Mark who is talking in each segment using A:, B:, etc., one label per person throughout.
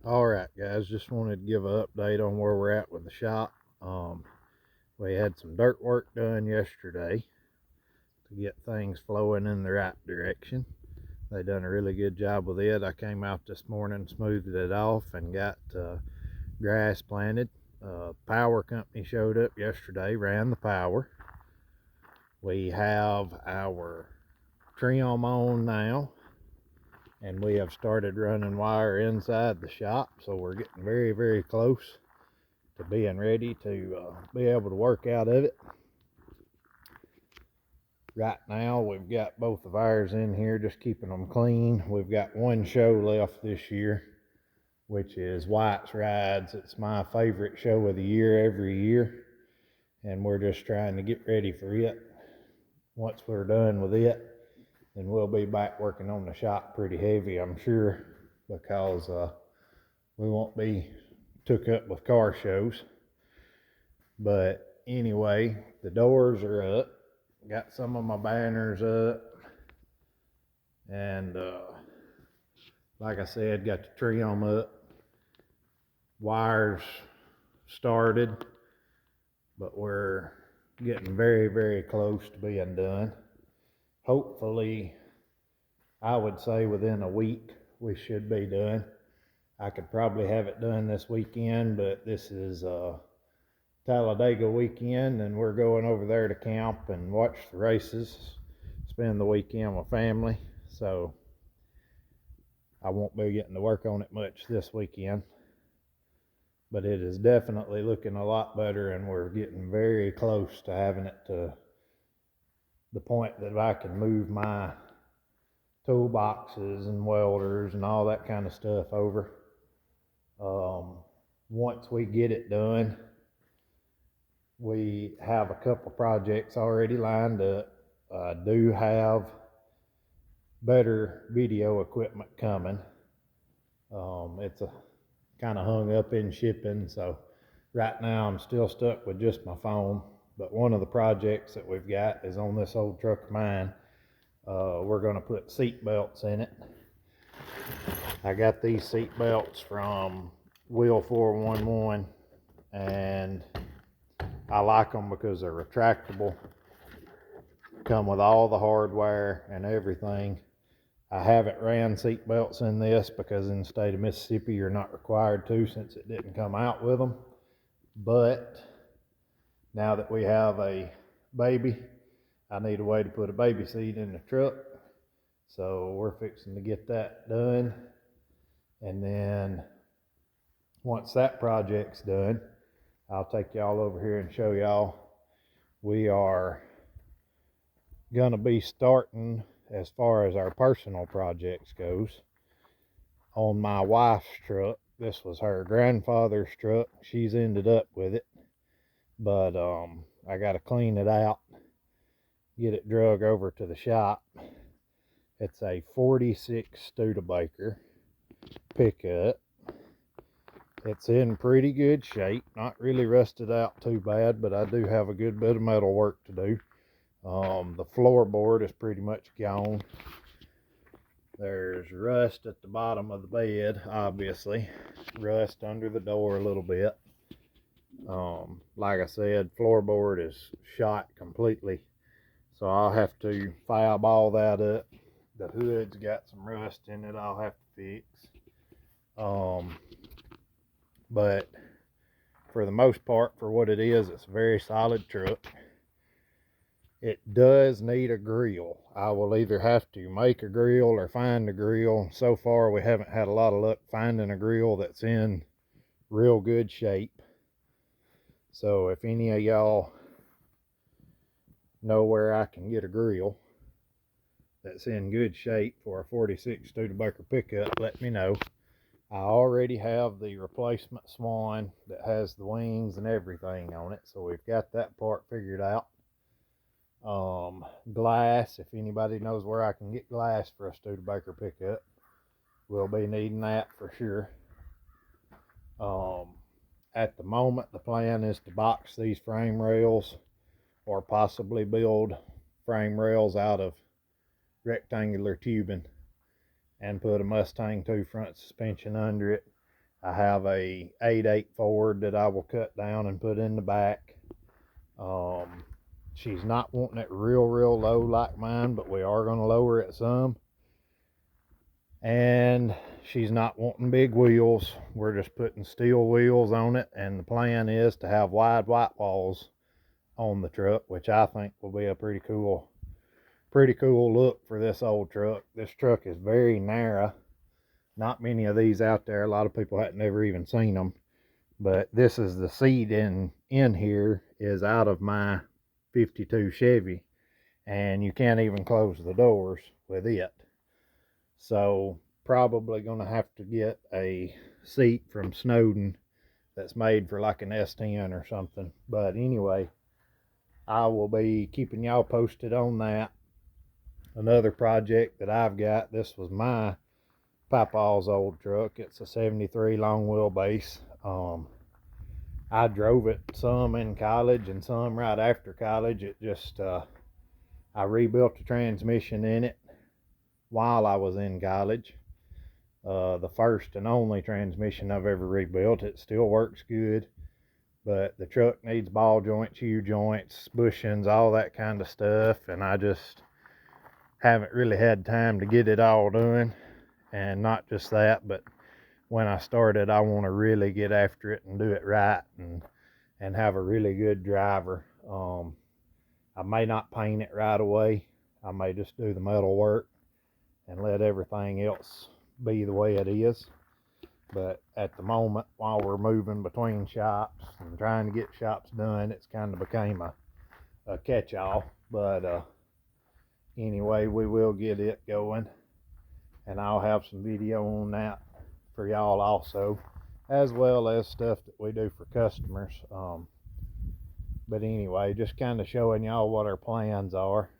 A: All right, guys, just wanted to give an update on where we're at with the shop. We had some dirt work done yesterday to get things flowing in the right direction. They done a really good job with it. I came out this morning, smoothed it off, and got grass planted. Power company showed up yesterday, ran the power. We have our trim on now, and we have started running wire inside the shop, so we're getting very close to being ready to be able to work out of it. Right now we've got both of ours in here, just keeping them clean. We've got one show left this year, which is Wyatts Rides. It's my favorite show of the year every year, and we're just trying to get ready for it. Once we're done with it, then we'll be back working on the shop pretty heavy, I'm sure, because we won't be took up with car shows. But anyway, the doors are up. Got some of my banners up. And like I said, got the trim up. Wires started, but we're getting very close to being done. Hopefully, I would say within a week we should be done. I could probably have it done this weekend, but this is Talladega weekend, and we're going over there to camp and watch the races, spend the weekend with family, so I won't be getting to work on it much this weekend. But it is definitely looking a lot better, and we're getting very close to having it to the point that I can move my toolboxes and welders and all that kind of stuff over. Once we get it done, we have a couple projects already lined up. I do have better video equipment coming. It's a kind of hung up in shipping, so right now I'm still stuck with just my phone. But one of the projects that we've got is on this old truck of mine. We're going to put seat belts in it. I got these seat belts from Wheel 411, and I like them because they're retractable, come with all the hardware and everything. I haven't ran seat belts in this because in the state of Mississippi you're not required to, since it didn't come out with them. But now that we have a baby, I need a way to put a baby seat in the truck. So we're fixing to get that done. And then once that project's done, I'll take y'all over here and show y'all. We are gonna be starting, as far as our personal projects goes, on my wife's truck. This was her grandfather's truck. She's ended up with it, but I gotta clean it out, get it drug over to the shop. It's a 46 Studebaker pickup. It's in pretty good shape, not really rusted out too bad, but I do have a good bit of metal work to do. The floorboard is pretty much gone. There's rust at the bottom of the bed, obviously. Rust under the door a little bit. Like I said, floorboard is shot completely, so I'll have to fab all that up. The hood's got some rust in it I'll have to fix. But for the most part, for what it is, it's a very solid truck. It does need a grill. I will either have to make a grill or find a grill. So far, we haven't had a lot of luck finding a grill that's in real good shape. So if any of y'all know where I can get a grill that's in good shape for a 46 Studebaker pickup, let me know. I already have the replacement Swan that has the wings and everything on it, so we've got that part figured out. Glass, if anybody knows where I can get glass for a Studebaker pickup, we'll be needing that for sure. At the moment, the plan is to box these frame rails, or possibly build frame rails out of rectangular tubing and put a Mustang 2 front suspension under it. I have a 8/8 Ford that I will cut down and put in the back. She's not wanting it real low like mine, but we are going to lower it some. And she's not wanting big wheels. We're just putting steel wheels on it, and the plan is to have wide white walls on the truck, which I think will be a pretty cool look for this old truck. This truck is very narrow. Not many of these out there. A lot of people have never even seen them. But this is the seat in here is out of my 52 Chevy, and you can't even close the doors with it. So probably gonna have to get a seat from Snowden that's made for like an S10 or something. But anyway, I will be keeping y'all posted on that. Another project that I've got, this was my Papa's old truck. It's a 73 long wheelbase. I drove it some in college and some right after college. It just I rebuilt the transmission in it while I was in college. The first and only transmission I've ever rebuilt. It still works good, but the truck needs ball joints, U-joints, bushings, all that kind of stuff, and I just haven't really had time to get it all done. And not just that, but when I started, I want to really get after it and do it right and have a really good driver. I may not paint it right away. I may just do the metal work and let everything else be the way it is. But at the moment, while we're moving between shops and trying to get shops done, it's kind of became a catch-all. But anyway, we will get it going, and I'll have some video on that for y'all also, as well as stuff that we do for customers. But anyway, just kind of showing y'all what our plans are.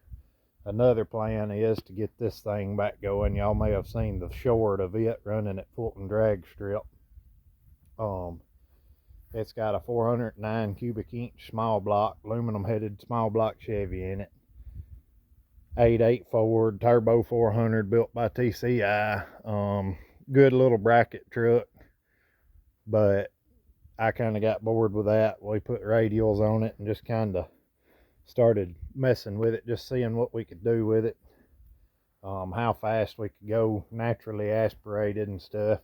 A: Another plan is to get this thing back going. Y'all may have seen the short of it running at Fulton Drag Strip. It's got a 409 cubic inch small block, aluminum headed small block Chevy in it. 8/8 Ford, turbo 400 built by TCI. Good little bracket truck, but I kind of got bored with that. We put radials on it and just kind of started messing with it, just seeing what we could do with it, how fast we could go naturally aspirated and stuff.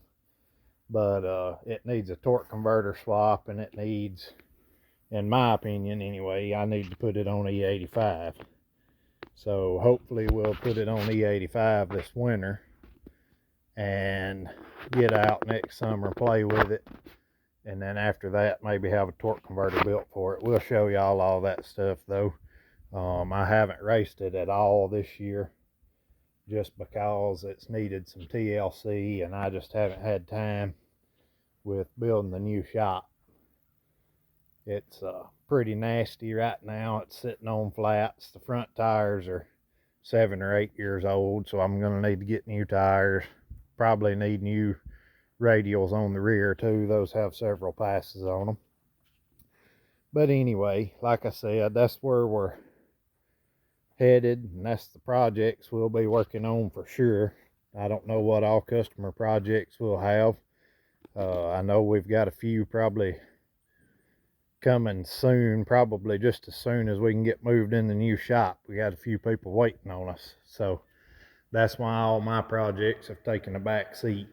A: But it needs a torque converter swap, and it needs, in my opinion anyway, I need to put it on E85. So hopefully we'll put it on E85 this winter and get out next summer, play with it, and then after that maybe have a torque converter built for it. We'll show y'all all that stuff though. I haven't raced it at all this year just because it's needed some TLC, and I just haven't had time with building the new shop. It's pretty nasty right now. It's sitting on flats. The front tires are 7 or 8 years old, so I'm going to need to get new tires. Probably need new radials on the rear too. Those have several passes on them. But anyway, like I said, that's where we're headed, and that's the projects we'll be working on for sure. I don't know what all customer projects we'll have. I know we've got a few probably coming soon, probably just as soon as we can get moved in the new shop. We got a few people waiting on us, so that's why all my projects have taken a back seat,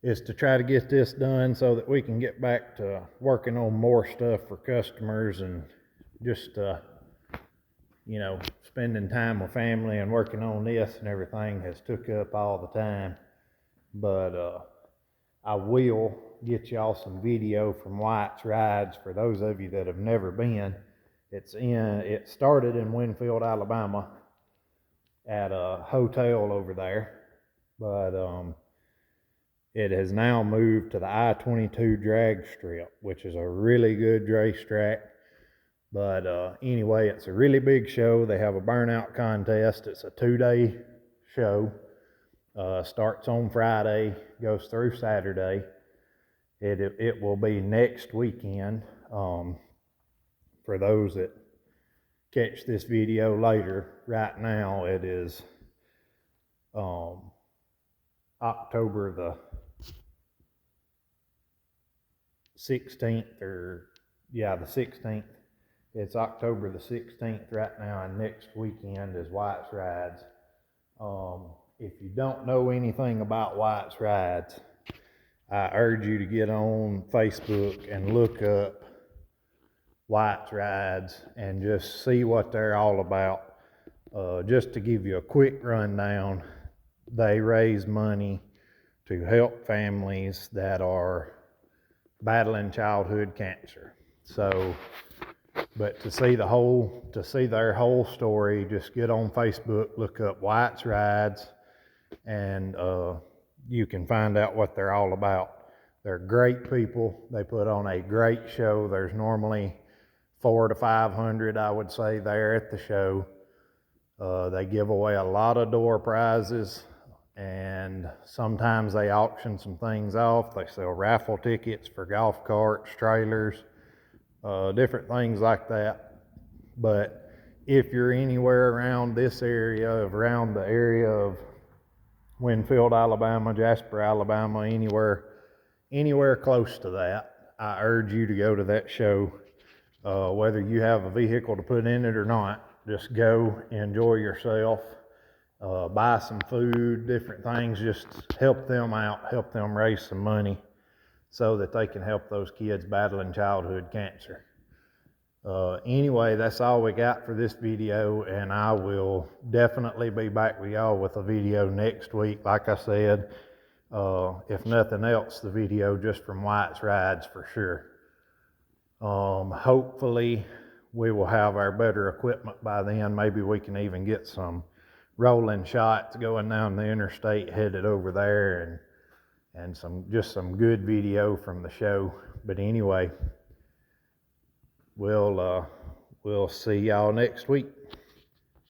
A: is to try to get this done so that we can get back to working on more stuff for customers, and just you know, spending time with family and working on this and everything has took up all the time. But I will get y'all some video from Wyatts Rides for those of you that have never been. It started in Winfield, Alabama at a hotel over there, but it has now moved to the I-22 drag strip, which is a really good racetrack. But anyway, it's a really big show. They have a burnout contest. It's a 2-day show. Starts on Friday, goes through Saturday. It will be next weekend. For those that catch this video later, right now it is October the 16th, or yeah, the 16th. It's October the 16th right now, and next weekend is Wyatts Rides. If you don't know anything about Wyatts Rides, I urge you to get on Facebook and look up Wyatts Rides and just see what they're all about. Just to give you a quick rundown, they raise money to help families that are battling childhood cancer. So, but to see their whole story, just get on Facebook, look up Wyatts Rides, and you can find out what they're all about. They're great people. They put on a great show. There's normally 400 to 500, I would say, there at the show. They give away a lot of door prizes, and sometimes they auction some things off. They sell raffle tickets for golf carts, trailers, different things like that. But if you're anywhere around this area, around the area of Winfield, Alabama, Jasper, Alabama, anywhere close to that, I urge you to go to that show. Whether you have a vehicle to put in it or not, just go, enjoy yourself, buy some food, different things, just help them out, help them raise some money so that they can help those kids battling childhood cancer. Anyway, that's all we got for this video, and I will definitely be back with y'all with a video next week. Like I said, if nothing else, the video just from Wyatts Rides for sure. Hopefully we will have our better equipment by then. Maybe we can even get some rolling shots going down the interstate headed over there, and some good video from the show. But anyway, we'll see y'all next week.